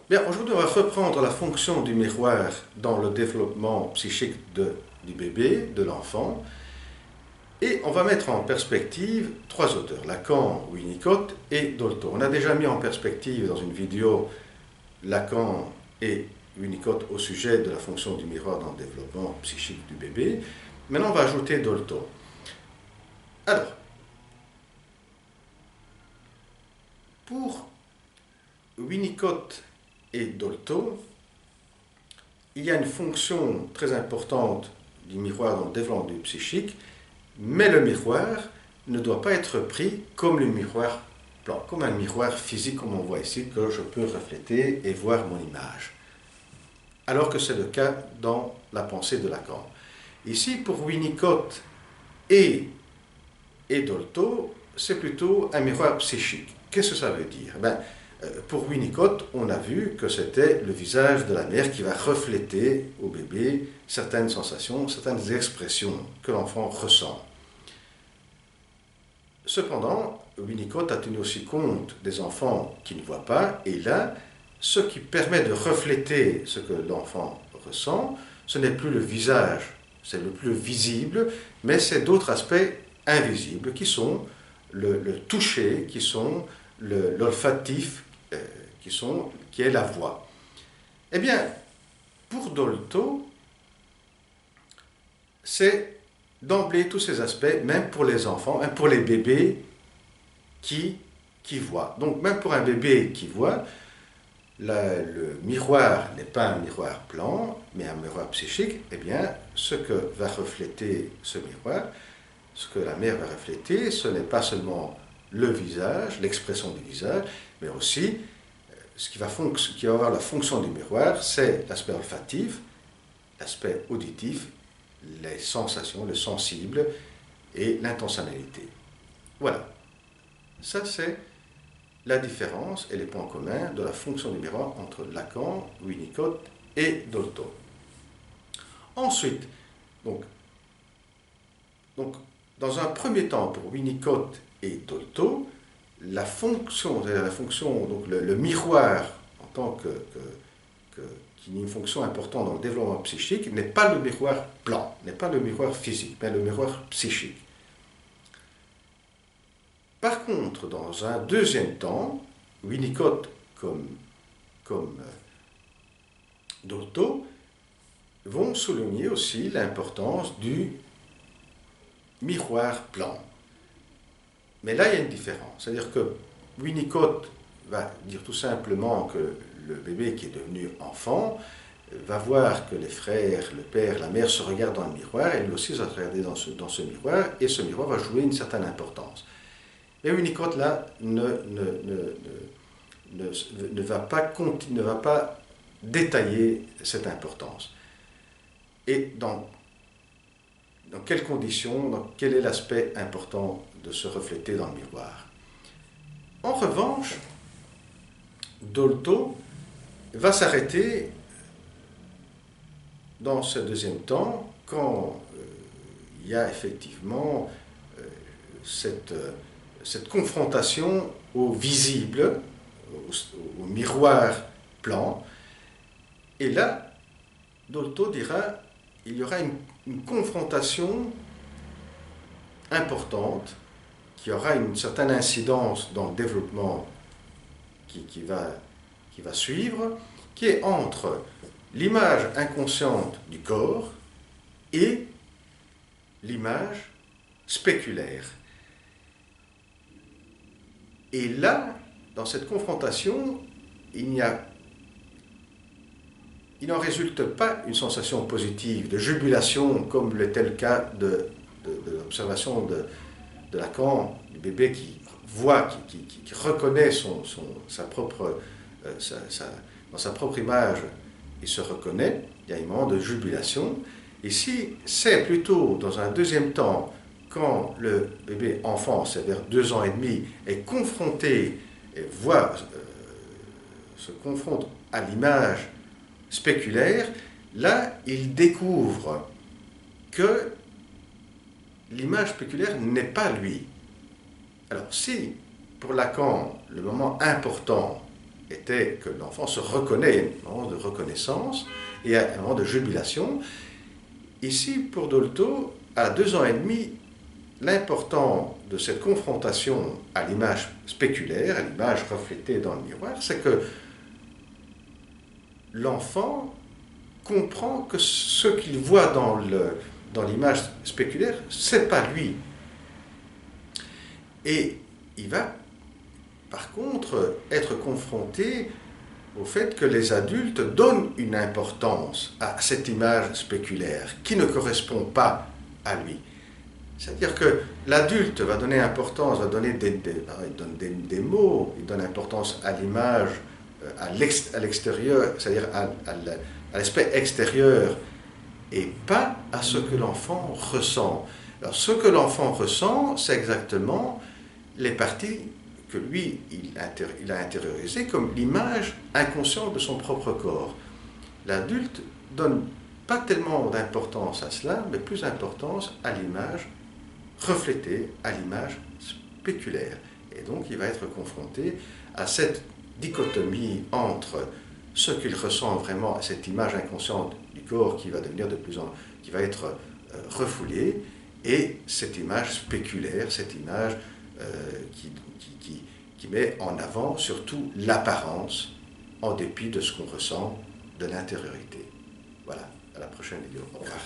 Bien, aujourd'hui, on va reprendre la fonction du miroir dans le développement psychique du bébé, de l'enfant, et on va mettre en perspective trois auteurs, Lacan, Winnicott et Dolto. On a déjà mis en perspective dans une vidéo Lacan et Winnicott au sujet de la fonction du miroir dans le développement psychique du bébé. Maintenant, on va ajouter Dolto. Alors, pour Winnicott et Dolto, il y a une fonction très importante du miroir dans le développement du psychique, mais le miroir ne doit pas être pris comme le miroir plan, comme un miroir physique comme on voit ici, que je peux refléter et voir mon image. Alors que c'est le cas dans la pensée de Lacan. Ici, pour Winnicott et Dolto, c'est plutôt un miroir psychique. Qu'est-ce que ça veut dire? Pour Winnicott, on a vu que c'était le visage de la mère qui va refléter au bébé certaines sensations, certaines expressions que l'enfant ressent. Cependant, Winnicott a tenu aussi compte des enfants qui ne voient pas, et là, ce qui permet de refléter ce que l'enfant ressent, ce n'est plus le visage, c'est le plus visible, mais c'est d'autres aspects invisibles qui sont le toucher, qui sont l'olfactif, qui est la voix. Eh bien, pour Dolto, c'est d'emblée tous ces aspects, même pour les enfants, même pour les bébés qui voient. Donc même pour un bébé qui voit, le miroir n'est pas un miroir plan, mais un miroir psychique. Eh bien, ce que va refléter ce miroir, ce que la mère va refléter, ce n'est pas seulement le visage, l'expression du visage, mais aussi ce qui va avoir la fonction du miroir, c'est l'aspect olfactif, l'aspect auditif, les sensations, le sensible et l'intentionnalité. Voilà. Ça, c'est la différence et les points communs de la fonction du miroir entre Lacan, Winnicott et Dolto. Ensuite, donc, dans un premier temps, pour Winnicott et Dolto, la fonction, donc le miroir en tant qui est une fonction importante dans le développement psychique, n'est pas le miroir plan, n'est pas le miroir physique, mais le miroir psychique. Par contre, dans un deuxième temps, Winnicott comme Dolto vont souligner aussi l'importance du miroir plan. Mais là, il y a une différence. C'est-à-dire que Winnicott va dire tout simplement que le bébé qui est devenu enfant va voir que les frères, le père, la mère se regardent dans le miroir, et lui aussi va se regarder dans ce miroir, et ce miroir va jouer une certaine importance. Mais Winnicott, là, ne va pas détailler cette importance. Et dans quelles conditions, quel est l'aspect important de se refléter dans le miroir. En revanche, Dolto va s'arrêter dans ce deuxième temps quand il y a effectivement cette confrontation au visible, au miroir plan. Et là, Dolto dira il y aura une confrontation importante qui aura une certaine incidence dans le développement qui va suivre, qui est entre l'image inconsciente du corps et l'image spéculaire. Et là, dans cette confrontation, il n'en résulte pas une sensation positive, de jubilation, comme l'était le cas de l'observation de Lacan, du bébé qui voit, qui reconnaît dans sa propre image, il se reconnaît, il y a un moment de jubilation. Ici, c'est plutôt dans un deuxième temps, quand le bébé enfant, c'est vers 2 ans et demi, est confronté, et se confronte à l'image spéculaire, là, il découvre que l'image spéculaire n'est pas lui. Alors si, pour Lacan, le moment important était que l'enfant se reconnaît, un moment de reconnaissance et un moment de jubilation. Ici, pour Dolto, à 2 ans et demi, l'important de cette confrontation à l'image spéculaire, à l'image reflétée dans le miroir, c'est que l'enfant comprend que ce qu'il voit dans l'image spéculaire, c'est pas lui. Et il va, par contre, être confronté au fait que les adultes donnent une importance à cette image spéculaire qui ne correspond pas à lui. C'est-à-dire que l'adulte va donner importance, va donner il donne des mots, il donne importance à l'image, à l'extérieur, c'est-à-dire à l'aspect extérieur, et pas à ce que l'enfant ressent. Alors ce que l'enfant ressent, c'est exactement les parties que lui, il a intériorisées comme l'image inconsciente de son propre corps. L'adulte donne pas tellement d'importance à cela, mais plus d'importance à l'image reflétée, à l'image spéculaire. Et donc il va être confronté à cette dichotomie entre ce qu'il ressent vraiment, cette image inconsciente du corps qui va devenir qui va être refoulée, et cette image spéculaire, cette image qui met en avant surtout l'apparence, en dépit de ce qu'on ressent de l'intériorité. Voilà, à la prochaine vidéo. Au revoir.